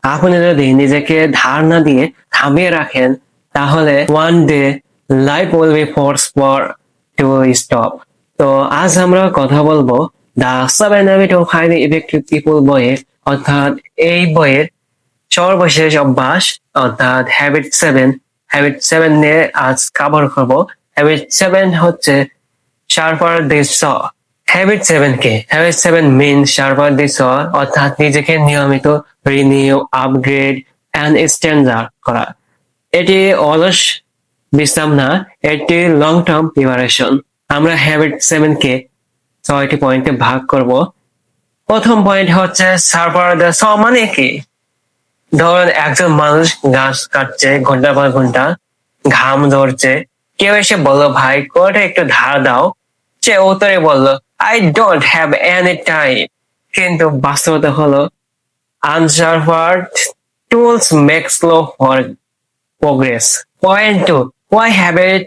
আপনি যদি নিজেকে ধার না দিয়ে থামিয়ে রাখেন, তাহলে one day life will be forced for to stop. তো আজ আমরা কথা বলবো the 7 habit of highly effective people বইয়ের, অর্থাৎ এই বইয়ের সর্বশেষ অভ্যাস অর্থাৎ হ্যাবিট 7 নিয়ে আজ কভার করবো। হ্যাবিট 7 হচ্ছে শার্পার দি স। হ্যাবিট 7 মিন শার্পার দি স, অর্থাৎ নিজেকে নিয়মিত রিনিউ, আপগ্রেড এন্ড স্ট্যান্ডার্ড করা। এটি অলস বিশ্রাম না, এটি লং টার্ম প্রিপারেশন। আমরা হ্যাবিট 7 কে 6টি পয়েন্টে ভাগ করব। প্রথম পয়েন্ট হচ্ছে শার্পার দ্য স মানে কি? ধরুন একজন মানুষ গাছ কাটছে ঘন্টার পর ঘন্টা, ঘাম ধরছে, কেউ এসে বললো ভাই কোটা একটু ধার দাও, সে উত্তরে বলল I don't have any time. কিন্তু বাস্তবতা হলো unsharpened tools make slow for progress. Point 2, why habit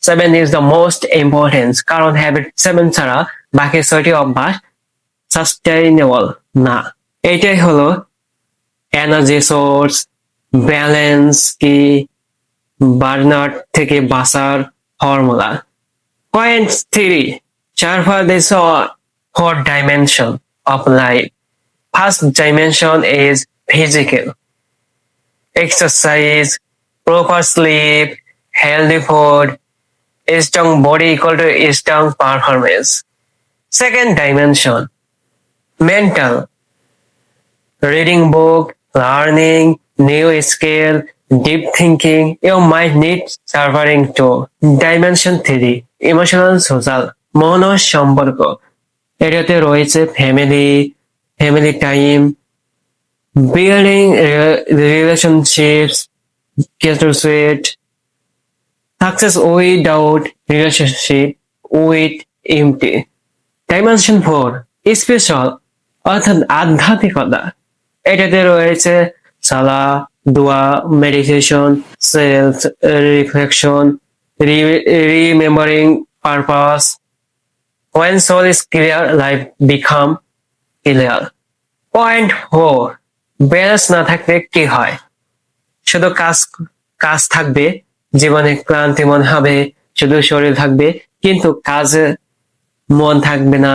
7 is the most important? কারণ habit 7 ছাড়া বাকি 6টি অভ্যাস সাস্টেইনেবল না। এটাই হলো এনার্জি সোর্স, ব্যালেন্স কি, বার্নআউট থেকে বাঁচার formula. Point 3, sharper this 4 dimension of life. First dimension is physical. Exercise, proper sleep, healthy food, strong body equal to strong performance. Second dimension, mental. Reading book, learning, new skill, deep thinking. You might need sharpening too. Dimension 3, emotional social. মন ও সম্পর্ক। এটাতে রয়েছে family time, building relationships, success without relationship with empty. Dimension 4, special অর্থাৎ আধ্যাত্মিকতা। এটাতে রয়েছে সালা, দোয়া, meditation, self reflection, remembering purpose. When soul is clear, life become clear. Point 4, balance না থাকলে কি হয়? শুধু কাজ থাকবে, জীবনে ক্লান্তি মন হবে, শুধু শরীর থাকবে কিন্তু কাজে মন থাকবে না,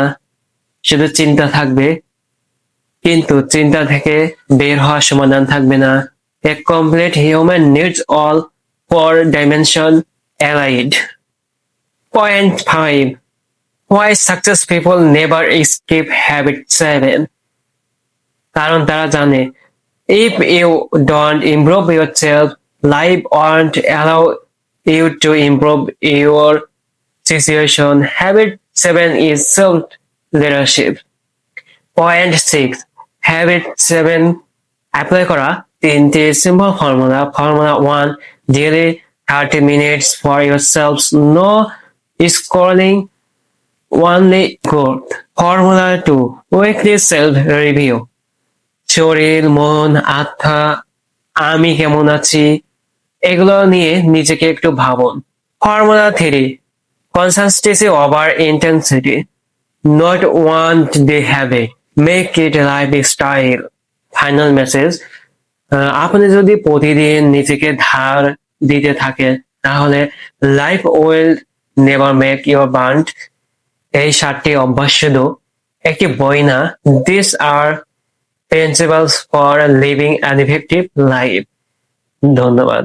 শুধু চিন্তা থাকবে কিন্তু চিন্তা থেকে বের হওয়ার সমাধান থাকবে না। A complete human needs all 4 dimension allied. Point 5, why success people never escape habit 7. কারণ তারা জানে if you don't improve yourself, life won't allow you to improve your situation. Habit 7 is self leadership. Point 6, habit 7 apply করা 3টি simple formula. Formula 1, daily 30 minutes for yourself, no scrolling, only growth. Formula 2, weekly self review. শরীর, মন, আত্মা, আমি কেমন আছি, এগুলো নিয়ে নিজেকে একটু ভাবুন। Formula 3, consistency over intensity, not one day habit, make it a lifestyle. Final message, আপনি যদি প্রতিদিন নিজেকে ধার দিতে থাকেন তাহলে life will never make your burned. এই 7টি অভ্যাস শুধু একটি বই না, this are principles for living an effective life. ধন্যবাদ।